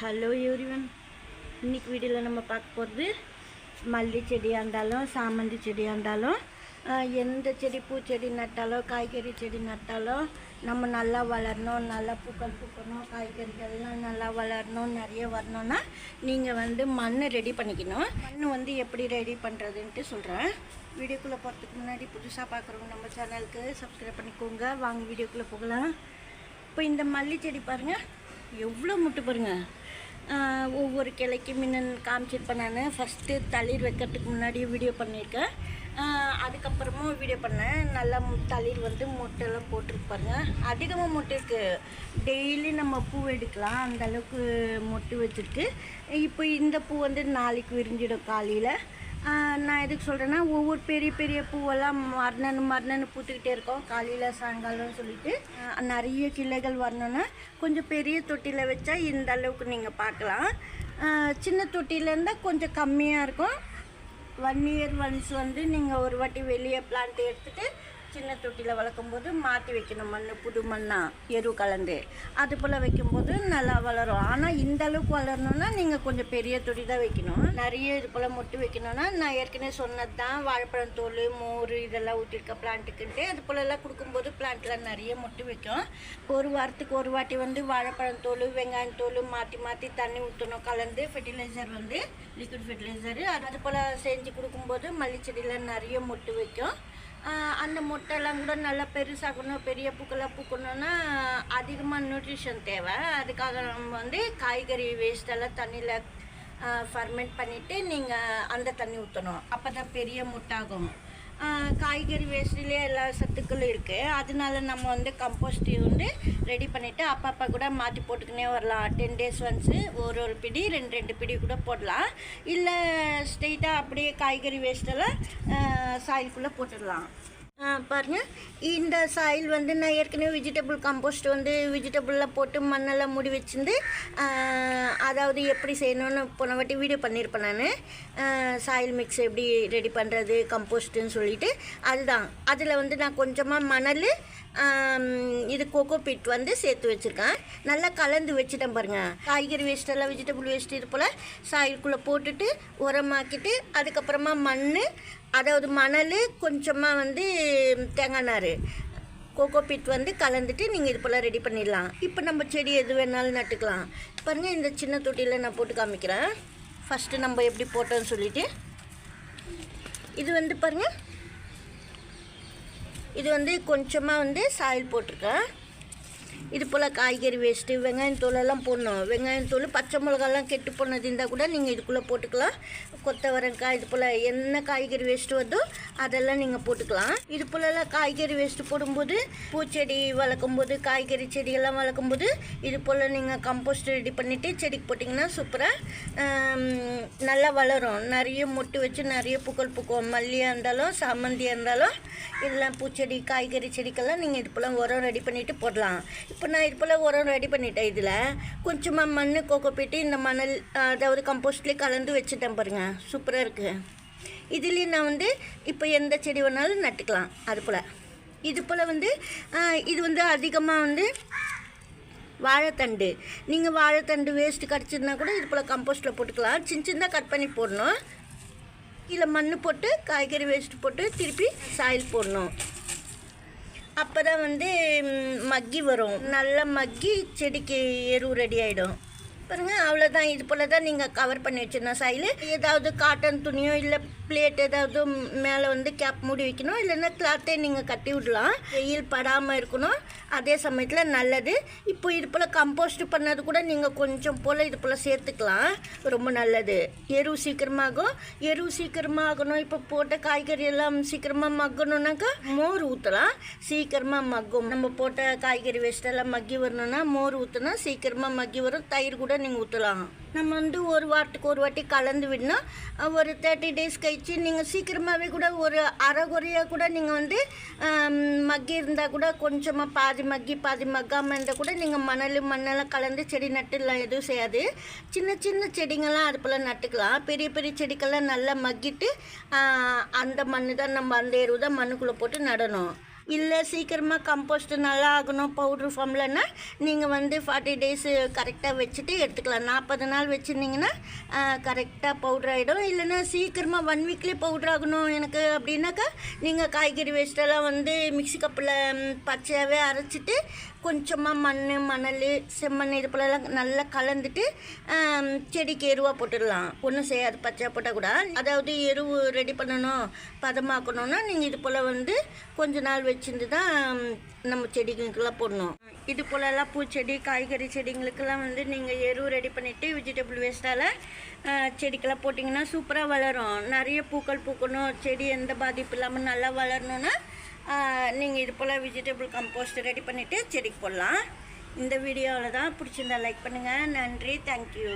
Hello everyone. இன்றைக்கி வீடியோவில் நம்ம பார்க்க போகிறது மல்லி செடியாக இருந்தாலும் சாமந்தி செடியாக இருந்தாலும் எந்த செடி பூச்செடி நட்டாலும் காய்கறி செடி நட்டாலும் நம்ம நல்லா வளரணும், நல்லா பூக்கள் பூக்கணும், காய்கறிகள்லாம் நல்லா வளரணும், நிறைய வரணும்னா நீங்கள் மண் ரெடி பண்ணிக்கணும். மண் எப்படி ரெடி பண்ணுறதுன்ட்டு சொல்கிறேன். வீடியோக்குள்ளே போகிறதுக்கு முன்னாடி புதுசாக பார்க்குறவங்க நம்ம சேனலுக்கு சப்ஸ்கிரைப் பண்ணிக்கோங்க. வாங்க வீடியோக்குள்ளே போகலாம். இப்போ இந்த மல்லி செடி பாருங்கள், எவ்வளோ முட்டு பாருங்கள். ஒவ்வொரு கிளைக்கு முன்ன காமிச்சிருப்பேன். நான் ஃபஸ்ட்டு தளிர் வைக்கிறதுக்கு முன்னாடி வீடியோ பண்ணியிருக்கேன். அதுக்கப்புறமும் வீடியோ பண்ணேன். நல்லா தளிர் மொட்டெல்லாம் போட்டிருப்பாருங்க. அதிகமாக மொட்டு இருக்குது. டெய்லி நம்ம பூ எடுக்கலாம், அந்தளவுக்கு மொட்டு வச்சுருக்கு. இப்போ இந்த பூ நாளைக்கு விரிஞ்சிடும் காலையில். நான் எதுக்கு சொல்கிறேன்னா, ஒவ்வொரு பெரிய பெரிய பூவெல்லாம் மரணன்னு பூத்துக்கிட்டே இருக்கோம் காலையில் சாயங்காலம்னு சொல்லிட்டு. நிறைய கிளைகள் வரணுன்னா கொஞ்சம் பெரிய தொட்டியில் வச்சா இந்த அளவுக்கு நீங்கள் பார்க்கலாம். சின்ன தொட்டியில் இருந்தால் கொஞ்சம் கம்மியாக இருக்கும். 1 இயர் ஒன்ஸ் நீங்கள் ஒரு வாட்டி வெளியே பிளான்ட் எடுத்துகிட்டு சின்ன தொட்டியில் வளர்க்கும்போது மாற்றி வைக்கணும். புது மண்ணாக எரு கலந்து அது போல் வைக்கும்போது நல்லா வளரும். ஆனால் இந்த அளவுக்கு வளரணுன்னா நீங்கள் கொஞ்சம் பெரிய தொட்டி தான் வைக்கணும். நிறைய இது போல் மொட்டு வைக்கணும்னா நான் ஏற்கனவே சொன்னது தான். வாழைப்பழம் தோல், மோர் இதெல்லாம் ஊற்றிருக்க பிளான்ட்டுக்குன்ட்டு அது போலெல்லாம் கொடுக்கும்போது பிளான்ட்டில் நிறைய மொட்டு வைக்கும். ஒரு வாரத்துக்கு ஒரு வாட்டி வாழைப்பழம் தோல், வெங்காயம் தோல் மாற்றி தண்ணி ஊற்றணும். கலந்து ஃபெர்டிலைசர் லிக்விட் ஃபெர்டிலைசரு அது போல் செஞ்சு கொடுக்கும்போது மல்லிச்செடியில் நிறைய மொட்டு வைக்கும். அந்த மொட்டைலாம் கூட நல்லா பெருசாகணும், பெரிய பூக்களாக பூக்கணுன்னா அதிகமாக நியூட்ரிஷன் தேவை. அதுக்காக நம்ம காய்கறி வேஸ்டெல்லாம் தண்ணியில் ஃபர்மெண்ட் பண்ணிவிட்டு நீங்கள் அந்த தண்ணி ஊற்றணும். அப்போ தான் பெரிய முட்டாகும். காய்கறி வேஸ்ட்லேயே எல்லா சத்துக்களும் இருக்குது. அதனால நம்ம கம்போஸ்ட் ரெடி பண்ணிவிட்டு அப்பப்போ கூட மாற்றி போட்டுக்கினே வரலாம். 10 days ஒன்ஸு ஒரு பிடி 2 பிடி கூட போடலாம். இல்லை ஸ்ட்ரெயிட்டாக அப்படியே காய்கறி வேஸ்ட்டெல்லாம் சாயிலுக்குள்ளே போட்டுடலாம். பாருங்கள், இந்த சாயில் நான் ஏற்கனவே வெஜிடபிள் கம்போஸ்ட் வெஜிடபிளில் போட்டு மண்ணெல்லாம் மூடி வச்சுருந்து அதாவது எப்படி செய்யணும்னு போன வாட்டி வீடியோ பண்ணியிருப்பேன் நான். சாயில் மிக்ஸ் எப்படி ரெடி பண்ணுறது கம்போஸ்ட்டுன்னு சொல்லிட்டு அதுதான். அதில் நான் கொஞ்சமாக மணல், இது கோகோ பீட் சேர்த்து வச்சுருக்கேன். நல்லா கலந்து வச்சுட்டேன் பாருங்கள். காய்கறி வேஸ்ட்டெல்லாம் வெஜிடபிள் வேஸ்ட் இது போல் சாயிலுக்குள்ளே போட்டுட்டு உரமாக்கிட்டு அதுக்கப்புறமா மண், அதாவது மணல், கொஞ்சமாக தேங்காய் நார், கோகோ பீட் கலந்துட்டு நீங்கள் இது போல் ரெடி பண்ணிடலாம். இப்போ நம்ம செடி எது வேணாலும் நட்டுக்கலாம். பாருங்கள், இந்த சின்ன தொட்டியில் நான் போட்டு காமிக்கிறேன். ஃபஸ்ட்டு நம்ம எப்படி போட்டோன்னு சொல்லிவிட்டு இது பாருங்கள், இது கொஞ்சமாக சாயில் போட்டிருக்கேன். இது போல் காய்கறி வேஸ்ட்டு, வெங்காயம் தோலெல்லாம் போடணும். வெங்காயம் தோல், பச்சை மிளகாலாம் கெட்டு போனது இருந்தால் கூட நீங்கள் இதுக்குள்ளே போட்டுக்கலாம். கொத்தவரங்காய், இது போல் என்ன காய்கறி வேஸ்ட்டு வருதோ அதெல்லாம் நீங்கள் போட்டுக்கலாம். இது போலலாம் காய்கறி வேஸ்ட்டு போடும்போது பூச்செடி வளர்க்கும்போது, காய்கறி செடியெல்லாம் வளர்க்கும்போது இது போல் நீங்கள் கம்போஸ்ட் ரெடி பண்ணிவிட்டு செடிக்கு போட்டிங்கன்னா சூப்பராக நல்லா வளரும். நிறைய மொட்டு வச்சு நிறைய பூக்கள் பூக்கும். மல்லியாக இருந்தாலும் சாமந்தியாக இருந்தாலும் இதெல்லாம் பூச்செடி காய்கறி செடிக்கெல்லாம் நீங்கள் இது போல் உரம் ரெடி பண்ணிவிட்டு போடலாம். இப்போ நான் இது போல் உரம் ரெடி பண்ணிட்டேன். இதில் கொஞ்சமாக மண், கோகோ பீட்டு, இந்த மணல் அதாவது கம்போஸ்ட்லேயே கலந்து வச்சுட்டேன் பாருங்கள். சூப்பராக இருக்குது. இதுலேயும் நான் இப்போ எந்த செடி வேணாலும் நட்டுக்கலாம். அது போல் இது போல் இது அதிகமாக வாழைத்தண்டு, நீங்கள் வாழைத்தண்டு வேஸ்ட்டு கிடச்சிருந்தா கூட இது போல் கம்போஸ்ட்டில் போட்டுக்கலாம். சின்னதாக கட் பண்ணி போடணும். கீழே மண் போட்டு காய்கறி வேஸ்ட்டு போட்டு திருப்பி சாயில் போடணும். அப்போ தான் மக்கி வரும். நல்லா மக்கி செடிக்கு எரு ரெடி ஆகிடும். பாருங்கள், அவ்வளோதான். இது போல் தான் நீங்கள் கவர் பண்ணி வச்சிடணும் சாயில். ஏதாவது காட்டன் துணியோ இல்லை பிளேட் ஏதாவது மேலே கேப் மூடி வைக்கணும். இல்லைன்னா கிளாத்தே நீங்கள் கட்டி விடலாம். வெயில் படாமல் இருக்கணும். அதே சமயத்தில் நல்லது. இப்போ இது போல் கம்போஸ்ட் பண்ணது கூட நீங்கள் கொஞ்சம் போல் இது போல் சேர்த்துக்கலாம். ரொம்ப நல்லது. எரு சீக்கிரமாகணும். இப்போ போட்ட காய்கறி எல்லாம் சீக்கிரமாக மக்கணுன்னாக்கா மோர் ஊற்றலாம். சீக்கிரமாக மக்கும். நம்ம போட்ட காய்கறி வேஸ்ட்டெல்லாம் மக்கி வரணுன்னா மோர் ஊற்றினா சீக்கிரமாக மக்கி வரும். தயிர் கூட நீங்கள் ஊற்றலாம். நம்ம ஒரு வாரத்துக்கு ஒரு வாட்டி கலந்து விடணும். ஒரு 30 days கழிச்சு நீங்கள் சீக்கிரமாகவே கூட ஒரு அரைகுறையாக கூட நீங்கள் மக்கி இருந்தால் கூட கொஞ்சமாக பாதி மக்கி பாதி மக்காமல் இருந்தால் கூட நீங்கள் மண்ணெல்லாம் கலந்து செடி நட்டுலாம். எதுவும் செய்யாது. சின்ன சின்ன செடிங்கள்லாம் அது போல் நட்டுக்கலாம். பெரிய பெரிய செடிக்கெல்லாம் நல்லா மக்கிட்டு அந்த மண் தான் நம்ம அந்த எருவு தான் மண்ணுக்குள்ளே போட்டு நடணும். இல்லை சீக்கிரமாக கம்போஸ்ட் நல்லா ஆகணும் பவுட்ரு ஃபார்ம்லன்னா நீங்கள் வந்து 40 டேஸு கரெக்டாக வச்சுட்டு எடுத்துக்கலாம். 40 நாள் வச்சுருந்தீங்கன்னா கரெக்டாக பவுட்ரு ஆகிடும். இல்லைன்னா சீக்கிரமாக 1 வீக்லேயே பவுட்ரு ஆகணும் எனக்கு அப்படின்னாக்கா நீங்கள் காய்கறி வேஸ்ட்டெல்லாம் வந்து மிக்ஸி கப்பில் பச்சையாகவே அரைச்சிட்டு கொஞ்சமாக மணல் செம்மண் இது போலலாம் நல்லா கலந்துட்டு செடிக்கு எருவாக போட்டுடலாம். ஒன்றும் செய்யாது பச்சையாக போட்டால் கூட. அதாவது எருவு ரெடி பண்ணணும் பதமாக்கணுன்னா நீங்கள் இது போல் வந்து கொஞ்ச நாள் வச்சுருந்து தான் நம்ம செடிகளுக்கெல்லாம் போடணும். இது போலலாம் பூச்செடி காய்கறி செடிங்களுக்கெல்லாம் வந்து நீங்கள் எருவு ரெடி பண்ணிவிட்டு வெஜிடபிள் வேஸ்ட்டால் செடிக்கெல்லாம் போட்டிங்கன்னா சூப்பராக வளரும். நிறைய பூக்கள் பூக்கணும், செடி எந்த பாதிப்பு இல்லாமல் நல்லா வளரணுன்னா நீங்கள் இது போல் வெஜிடபிள் கம்போஸ்ட் ரெடி பண்ணிவிட்டு செடிக்கு போடலாம். இந்த வீடியோவில் தான் பிடிச்சிருந்தா லைக் பண்ணுங்கள். நன்றி, தேங்க்யூ.